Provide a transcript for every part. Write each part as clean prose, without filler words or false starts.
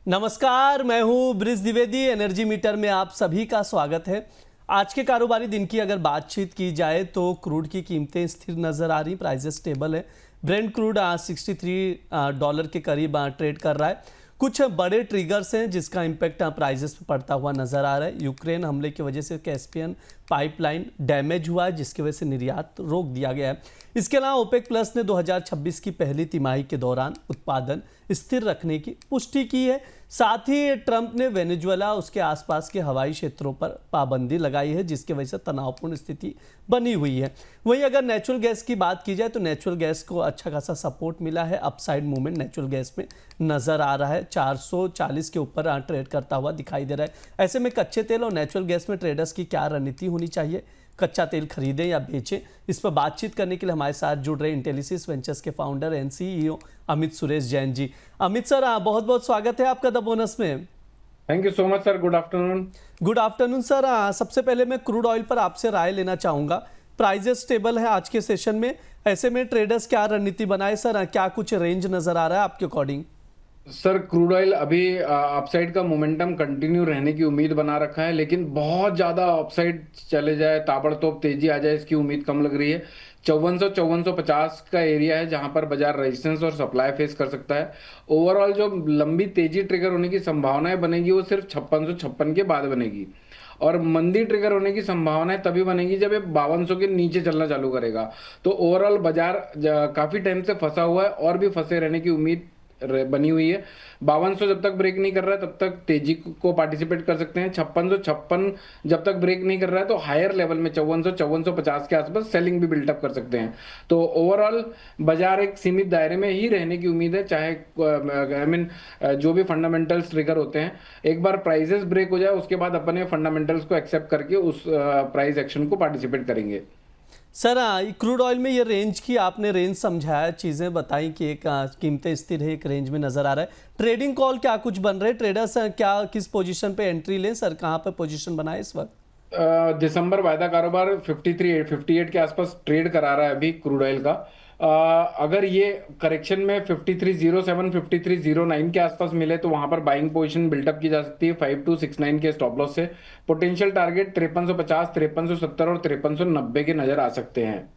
नमस्कार, मैं हूं ब्रिज द्विवेदी। एनर्जी मीटर में आप सभी का स्वागत है। आज के कारोबारी दिन की अगर बातचीत की जाए तो क्रूड की कीमतें स्थिर नजर आ रही, प्राइसेस स्टेबल है। ब्रेंट क्रूड $63 के करीब ट्रेड कर रहा है। कुछ बड़े ट्रिगर्स हैं जिसका इम्पैक्ट प्राइजेस पे पड़ता हुआ नजर आ रहा है। यूक्रेन हमले की वजह से कैस्पियन पाइपलाइन डैमेज हुआ है, जिसकी वजह से निर्यात रोक दिया गया है। इसके अलावा ओपेक प्लस ने 2026 की पहली तिमाही के दौरान उत्पादन स्थिर रखने की पुष्टि की है। साथ ही ट्रंप ने वेनेजुएला उसके आसपास के हवाई क्षेत्रों पर पाबंदी लगाई है, जिसकी वजह से तनावपूर्ण स्थिति बनी हुई है। वहीं अगर नेचुरल गैस की बात की जाए तो नेचुरल गैस को अच्छा खासा सपोर्ट मिला है। अपसाइड मूवमेंट नेचुरल गैस में नजर आ रहा है। 440 के ऊपर ट्रेड करता हुआ दिखाई दे रहा है। ऐसे में कच्चे तेल और नेचुरल गैस में ट्रेडर्स की क्या रणनीति होनी चाहिए, कच्चा तेल खरीदें या बेचें, इस पर बातचीत करने के लिए हमारे साथ जुड़ रहे इंटेलिसिस वेंचर्स के founder and CEO Amit Suresh Jain ji. Amit sir, बहुत बहुत स्वागत है आपका द बोनस में। Thank you so much sir. Good afternoon. Good afternoon sir. सबसे पहले मैं क्रूड ऑयल पर आपसे राय लेना चाहूंगा। प्राइजेस स्टेबल है आज के सेशन में, ऐसे में ट्रेडर्स क्या रणनीति बनाए सर? क्या कुछ रेंज नजर आ रहा है आपके अकॉर्डिंग? सर क्रूड ऑयल अभी अपसाइड का मोमेंटम कंटिन्यू रहने की उम्मीद बना रखा है, लेकिन बहुत ज़्यादा अपसाइड चले जाए, ताबड़तोड़ तेजी आ जाए, इसकी उम्मीद कम लग रही है। 5450 का एरिया है जहां पर बाजार रेजिस्टेंस और सप्लाई फेस कर सकता है। ओवरऑल जो लंबी तेजी ट्रिगर होने की संभावनाएं बनेगी वो सिर्फ 5656 के बाद बनेगी, और मंदी ट्रिगर होने की संभावनाएं तभी बनेगी जब ये 5200 के नीचे चलना चालू करेगा। तो ओवरऑल बाजार काफी टाइम से फंसा हुआ है और भी फंसे रहने की उम्मीद बनी हुई है। 5200 जब तक ब्रेक नहीं कर रहा है तब तक तेजी को पार्टिसिपेट कर सकते हैं। 5656 जब तक ब्रेक नहीं कर रहा है तो हायर लेवल में 5450 के आसपास सेलिंग भी बिल्टअप कर सकते हैं। तो ओवरऑल बाजार एक सीमित दायरे में ही रहने की उम्मीद है, चाहे जो भी फंडामेंटल्स ट्रिगर होते हैं। एक बार प्राइजेस ब्रेक हो जाए उसके बाद अपने फंडामेंटल्स को एक्सेप्ट करके उस प्राइस एक्शन को पार्टिसिपेट करेंगे। सर, क्रूड ऑयल में ये रेंज की आपने रेंज समझाया, चीज़ें बताई कि एक कीमतें स्थिर है, एक रेंज में नज़र आ रहा है। ट्रेडिंग कॉल क्या कुछ बन रहे? ट्रेडर्स क्या किस पोजीशन पे एंट्री लें सर? कहाँ पे पोजीशन बनाए इस वक्त? दिसंबर वायदा कारोबार 58 के आसपास ट्रेड करा रहा है अभी क्रूड ऑयल का। अगर ये करेक्शन में 5307 5309 के आसपास मिले तो वहां पर बाइंग पोजीशन बिल्टअप की जा सकती है 5269 के स्टॉप लॉस से। पोटेंशियल टारगेट 5350, 5370 और 5390 के नजर आ सकते हैं।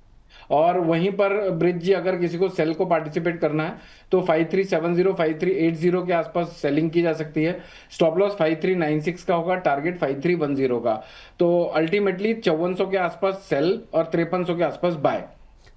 और वहीं पर ब्रिज जी, अगर किसी को सेल को पार्टिसिपेट करना है तो 5370 5380 के आसपास सेलिंग की जा सकती है। स्टॉप लॉस 5396 का होगा, टारगेट 5310 का। तो अल्टीमेटली 5400 के आसपास सेल और 5300 के आसपास बाय।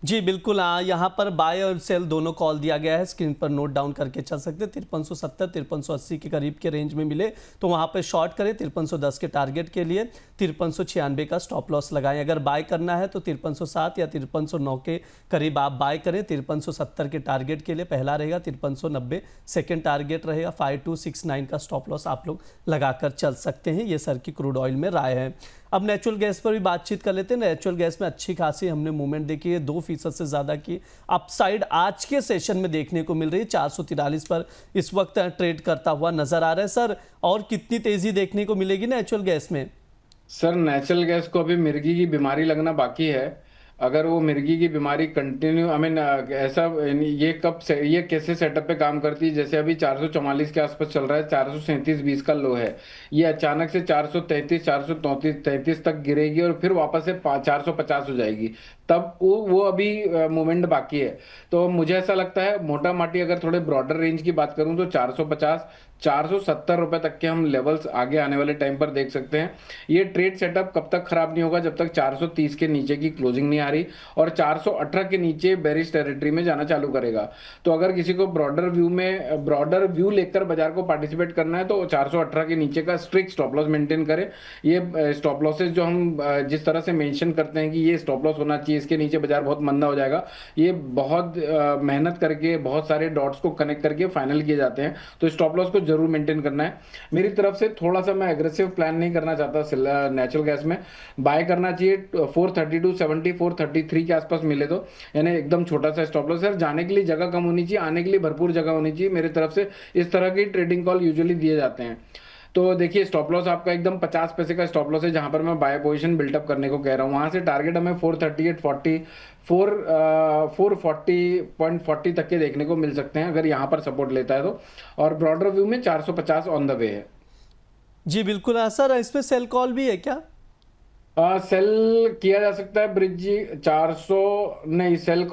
जी बिल्कुल, यहाँ पर बाय और सेल दोनों कॉल दिया गया है, स्क्रीन पर नोट डाउन करके चल सकते हैं। 5370 5380 के करीब के रेंज में मिले तो वहाँ पर शॉर्ट करें 5310 के टारगेट के लिए। 5396 का स्टॉप लॉस लगाएं। अगर बाय करना है तो 5307 या 5309 के करीब आप बाय करें। 5370 के टारगेट के लिए पहला रहेगा, 5390 सेकेंड टारगेट रहेगा। 5269 का स्टॉप लॉस आप लोग लगाकर चल सकते हैं। ये सर की क्रूड ऑयल में राय है। अब नेचुरल गैस पर भी बातचीत कर लेते हैं। नेचुरल गैस में अच्छी खासी हमने मूवमेंट देखी है, 2% से ज़्यादा की अपसाइड आज के सेशन में देखने को मिल रही है। 443 पर इस वक्त ट्रेड करता हुआ नजर आ रहा है सर। और कितनी तेजी देखने को मिलेगी नेचुरल गैस में? सर नेचुरल गैस को अभी मिर्गी की बीमारी लगना बाकी है। अगर वो मिर्गी की बीमारी कंटिन्यू ऐसा ये कैसे सेटअप पे काम करती है, जैसे अभी 444 के आसपास चल रहा है, 437.20 का लो है। ये अचानक से 433 433 तक गिरेगी और फिर वापस से 450 हो जाएगी, तब वो अभी मूवमेंट बाकी है। तो मुझे ऐसा लगता है मोटा माटी अगर थोड़े ब्रॉडर रेंज की बात करूं तो 450 470 रुपए तक के हम लेवल्स आगे आने वाले टाइम पर देख सकते हैं। ये ट्रेड सेटअप कब तक खराब नहीं होगा, जब तक 430 के नीचे की क्लोजिंग नहीं आ रही और 418 के नीचे बेरिश टेरिटरी में जाना चालू करेगा। तो अगर किसी को ब्रॉडर व्यू लेकर बाजार को पार्टिसिपेट करना है तो 418 के नीचे का स्ट्रिक्ट स्टॉप लॉस मेंटेन करें। ये स्टॉप लॉसेस जो हम जिस तरह से मेंशन करते हैं कि ये स्टॉप लॉस होना चाहिए, इसके नीचे बाजार बहुत मंदा हो जाएगा, ये बहुत मेहनत करके बहुत सारे डॉट्स को कनेक्ट करके फाइनल किए जाते हैं। तो स्टॉप लॉस को जरूर मेंटेन करना है। मेरी तरफ से थोड़ा सा मैं एग्रेसिव प्लान नहीं करना चाहता नेचुरल गैस में। बाय करना चाहिए 432.70 433 के आसपास मिले तो, यानी एकदम छोटा सा स्टॉप लॉस है। जाने के लिए जगह कम होनी चाहिए, आने के लिए भरपूर जगह होनी चाहिए। मेरी तरफ से इस तरह की ट्रेडिंग कॉल यूजुअली दिए जाते हैं। तो देखिए स्टॉप लॉस आपका एकदम 50 पैसे का स्टॉप लॉस है, जहां पर मैं बाय पोजीशन बिल्डअप करने को कह रहा हूँ। वहां से टारगेट हमें 438.40 440.40 तक के देखने को मिल सकते हैं अगर यहाँ पर सपोर्ट लेता है तो। और ब्रॉडर व्यू में 450 ऑन द वे है। जी बिल्कुल। सर इसमें सेल कॉल भी है क्या? सेल किया जा सकता है ब्रिज जी। 400 नहीं, सेल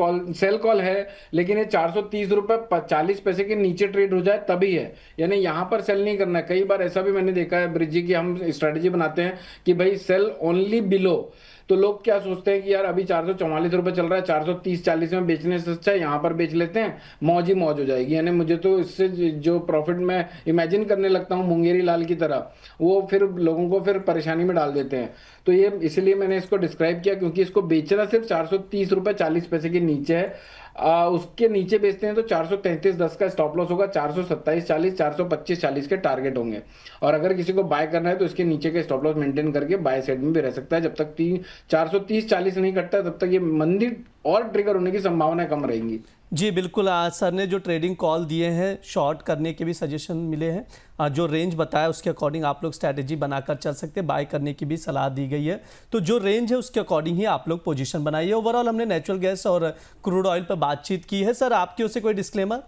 कॉल है, लेकिन ये 430 रुपए 40 पैसे के नीचे ट्रेड हो जाए तभी है, यानी यहां पर सेल नहीं करना है। कई बार ऐसा भी मैंने देखा है ब्रिज जी की हम स्ट्रेटेजी बनाते हैं कि भाई सेल ओनली बिलो, तो लोग क्या सोचते हैं कि यार अभी 444 रुपए चल रहा है, 430-40 में बेचने से अच्छा यहाँ पर बेच लेते हैं, मौज ही मौज हो जाएगी। यानी मुझे तो इससे जो प्रॉफिट मैं इमेजिन करने लगता हूँ मुंगेरी लाल की तरह, वो फिर लोगों को फिर परेशानी में डाल देते हैं। तो ये इसलिए मैंने इसको डिस्क्राइब किया, क्योंकि इसको बेचना सिर्फ 430 रुपए 40 पैसे के नीचे है। उसके नीचे बेचते हैं तो 433.10 का स्टॉप लॉस होगा, 427.40, 425.40 के टारगेट होंगे। और अगर किसी को बाय करना है तो इसके नीचे के स्टॉप लॉस मेंटेन करके बाय साइड में भी रह सकता है। जब तक 430-40 नहीं कटता है तब तक ये मंदी और ट्रिगर होने की संभावना कम रहेंगी। जी बिल्कुल। आज सर ने जो ट्रेडिंग कॉल दिए हैं, शॉर्ट करने के भी सजेशन मिले हैं, जो रेंज बताया उसके अकॉर्डिंग आप लोग स्ट्रैटेजी बनाकर चल सकते हैं। बाय करने की भी सलाह दी गई है, तो जो रेंज है उसके अकॉर्डिंग ही आप लोग पोजीशन बनाइए। ओवरऑल हमने नेचुरल गैस और क्रूड ऑयल पर बातचीत की है। सर आपकी ओर से कोई डिस्क्लेमर?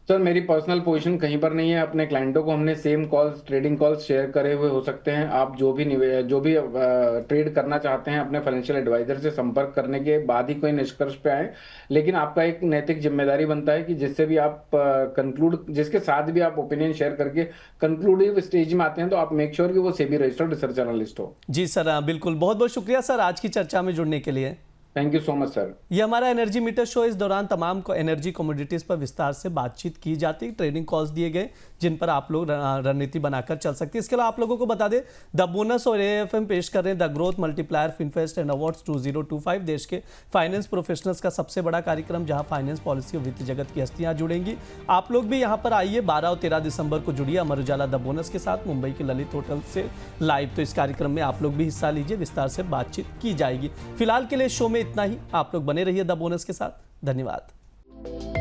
सर मेरी पर्सनल पोजीशन कहीं पर नहीं है। अपने क्लाइंटों को हमने same calls, trading calls share करे हुए हो सकते हैं। आप जो भी ट्रेड करना चाहते हैं अपने फाइनेंशियल एडवाइजर से संपर्क करने के बाद ही कोई निष्कर्ष पे आए। लेकिन आपका एक नैतिक जिम्मेदारी बनता है कि जिससे भी आप जिसके साथ भी आप ओपिनियन शेयर करके कंक्लूडिव स्टेज में आते हैं, तो आप मेक श्योर कि वो सेबी रजिस्टर्ड रिसर्च एनालिस्ट हो। जी सर बिल्कुल। बहुत बहुत शुक्रिया सर आज की चर्चा में जुड़ने के लिए। Thank you so much sir. ये हमारा एनर्जी मीटर शो। इस दौरान तमाम एनर्जी कमोडिटीज पर विस्तार से बातचीत की जाती, ट्रेडिंग कॉल्स दिए गए जिन पर आप लोग रणनीति बनाकर चल सकते हैं। इसके अलावा आप लोगों को बता दें द बोनस और एएफएम पेश कर रहे हैं the growth multiplier FinFest and awards 2025, देश के फाइनेंस प्रोफेशनल्स का सबसे बड़ा कार्यक्रम जहां फाइनेंस पॉलिसी और वित्त जगत की हस्तियां जुड़ेंगी। आप लोग भी यहां पर आइए। 12 और 13 दिसंबर को जुड़िए अमर उजाला द बोनस के साथ मुंबई के ललित होटल से लाइव। तो इस कार्यक्रम में आप लोग भी हिस्सा लीजिए, विस्तार से बातचीत की जाएगी। फिलहाल के लिए शो में इतना ही। आप लोग बने रहिए द बोनस के साथ। धन्यवाद।